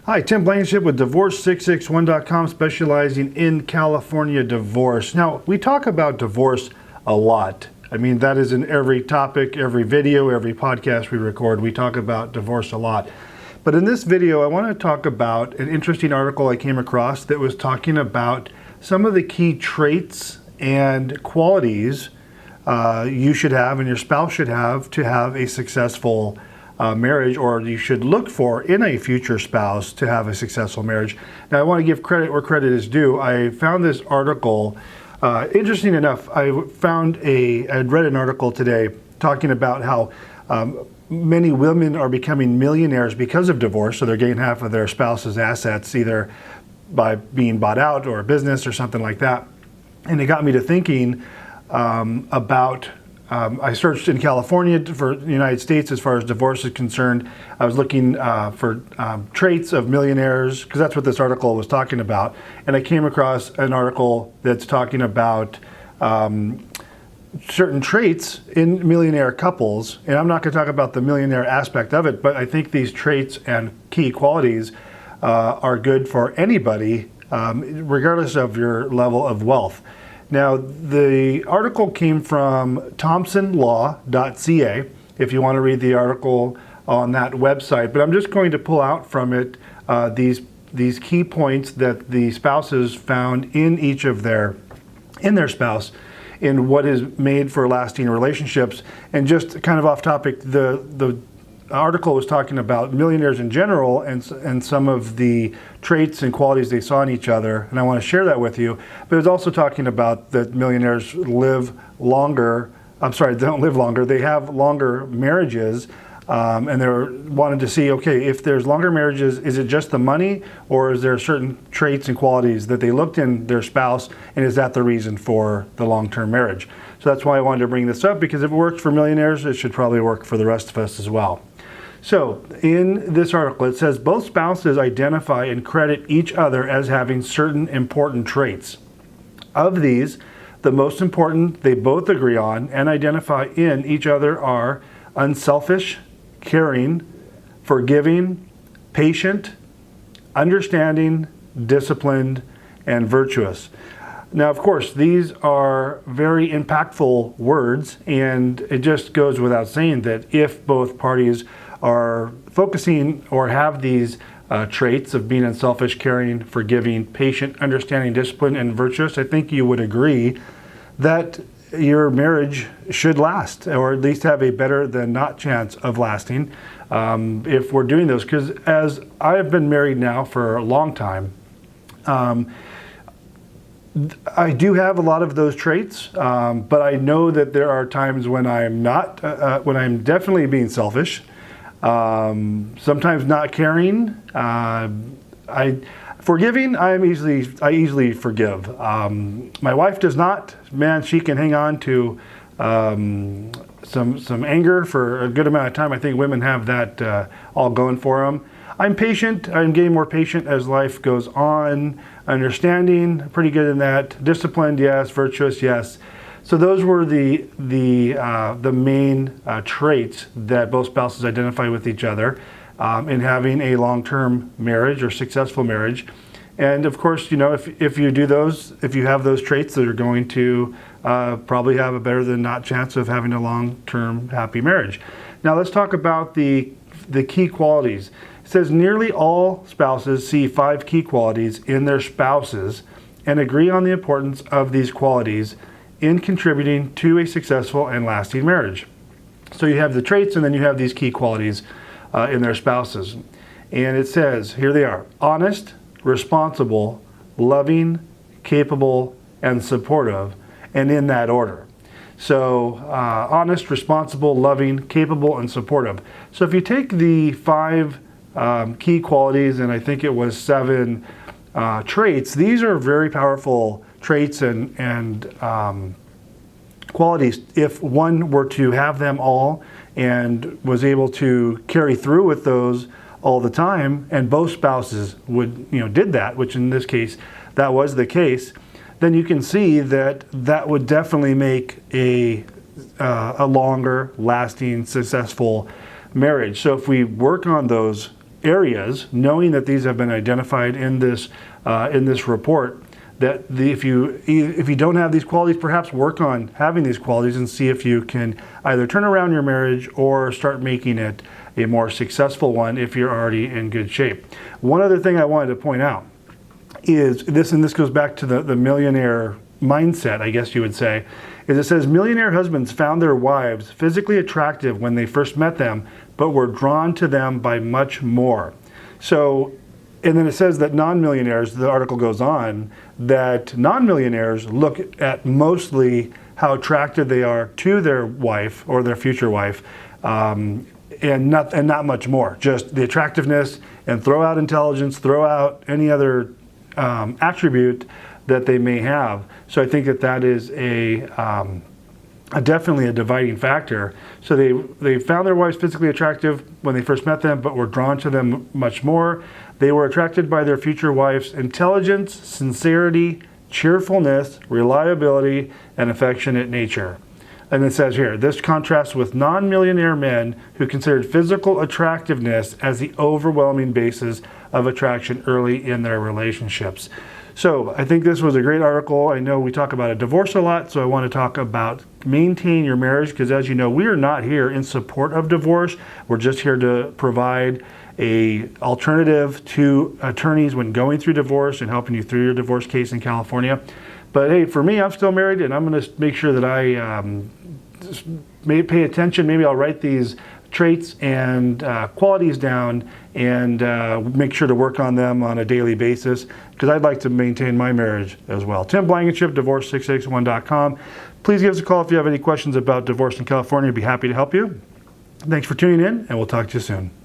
Hi, Tim Blankenship with Divorce661.com, specializing in California divorce. Now, we talk about divorce a lot. I mean, that is in every topic, every video, every podcast we record. We talk about divorce a lot. But in this video, I want to talk about an interesting article I came across that was talking about some of the key traits and qualities you should have and your spouse should have to have a successful marriage, or you should look for in a future spouse to have a successful marriage. Now, I want to give credit where credit is due. I found this article, interesting enough, I had read an article today talking about how many women are becoming millionaires because of divorce, so they're getting half of their spouse's assets either by being bought out or a business or something like that. And it got me to thinking about I searched in California for the United States as far as divorce is concerned. I was looking for traits of millionaires, because that's what this article was talking about. And I came across an article that's talking about certain traits in millionaire couples. And I'm not going to talk about the millionaire aspect of it, but I think these traits and key qualities are good for anybody, regardless of your level of wealth. Now, the article came from thompsonlaw.ca, if you want to read the article on that website. But I'm just going to pull out from it these key points that the spouses found in each of their spouse, in what is made for lasting relationships. And just kind of off topic, the article was talking about millionaires in general and some of the traits and qualities they saw in each other, and I want to share that with you. But it was also talking about that millionaires live longer. I'm sorry, they don't live longer. They have longer marriages, and they're wanting to see, okay, if there's longer marriages, is it just the money, or is there certain traits and qualities that they looked in their spouse, and is that the reason for the long-term marriage? So that's why I wanted to bring this up, because if it works for millionaires, it should probably work for the rest of us as well. So in this article, it says both spouses identify and credit each other as having certain important traits. Of these, the most important they both agree on and identify in each other are unselfish, caring, forgiving, patient, understanding, disciplined, and virtuous. Now, of course, these are very impactful words, and it just goes without saying that if both parties are focusing or have these traits of being unselfish, caring, forgiving, patient, understanding, disciplined, and virtuous, I think you would agree that your marriage should last, or at least have a better than not chance of lasting if we're doing those. Because as I have been married now for a long time, I do have a lot of those traits, but I know that there are times when I'm not, when I'm definitely being selfish, sometimes not caring. Forgiving, I easily forgive. My wife does not. Man, she can hang on to some anger for a good amount of time. I think women have that all going for them. I'm patient. I'm getting more patient as life goes on. Understanding, pretty good in that. Disciplined, yes. Virtuous, yes. So those were the main traits that both spouses identify with each other in having a long-term marriage or successful marriage. And of course, you know, if you do those, if you have those traits, that are going to probably have a better than not chance of having a long-term happy marriage. Now let's talk about the key qualities. It says nearly all spouses see 5 key qualities in their spouses and agree on the importance of these qualities in contributing to a successful and lasting marriage. So you have the traits, and then you have these key qualities in their spouses. And it says, here they are: honest, responsible, loving, capable, and supportive, and in that order. So honest, responsible, loving, capable, and supportive. So if you take the 5 key qualities, and I think it was 7 traits, these are very powerful traits and qualities. If one were to have them all and was able to carry through with those all the time, and both spouses did that, which in this case that was the case, then you can see that that would definitely make a longer lasting, successful marriage. So if we work on those areas, knowing that these have been identified in this report, that if you don't have these qualities, perhaps work on having these qualities and see if you can either turn around your marriage or start making it a more successful one if you're already in good shape. One other thing I wanted to point out is this, and this goes back to the millionaire mindset, I guess you would say, is it says millionaire husbands found their wives physically attractive when they first met them, but were drawn to them by much more. So, and then it says that non-millionaires, the article goes on, that non-millionaires look at mostly how attracted they are to their wife or their future wife, and not much more. Just the attractiveness, and throw out intelligence, throw out any other attribute that they may have. So I think that is definitely a dividing factor. So they found their wives physically attractive when they first met them, but were drawn to them much more. They were attracted by their future wife's intelligence, sincerity, cheerfulness, reliability, and affectionate nature. And it says here, this contrasts with non-millionaire men who considered physical attractiveness as the overwhelming basis of attraction early in their relationships. So I think this was a great article. I know we talk about a divorce a lot, so I want to talk about maintain your marriage, because as you know, we are not here in support of divorce. We're just here to provide a alternative to attorneys when going through divorce and helping you through your divorce case in California. But hey, for me, I'm still married, and I'm going to make sure that I may pay attention. Maybe I'll write these traits and qualities down and make sure to work on them on a daily basis, because I'd like to maintain my marriage as well. Tim Blankenship, divorce661.com. Please give us a call if you have any questions about divorce in California. I'd be happy to help you. Thanks for tuning in, and we'll talk to you soon.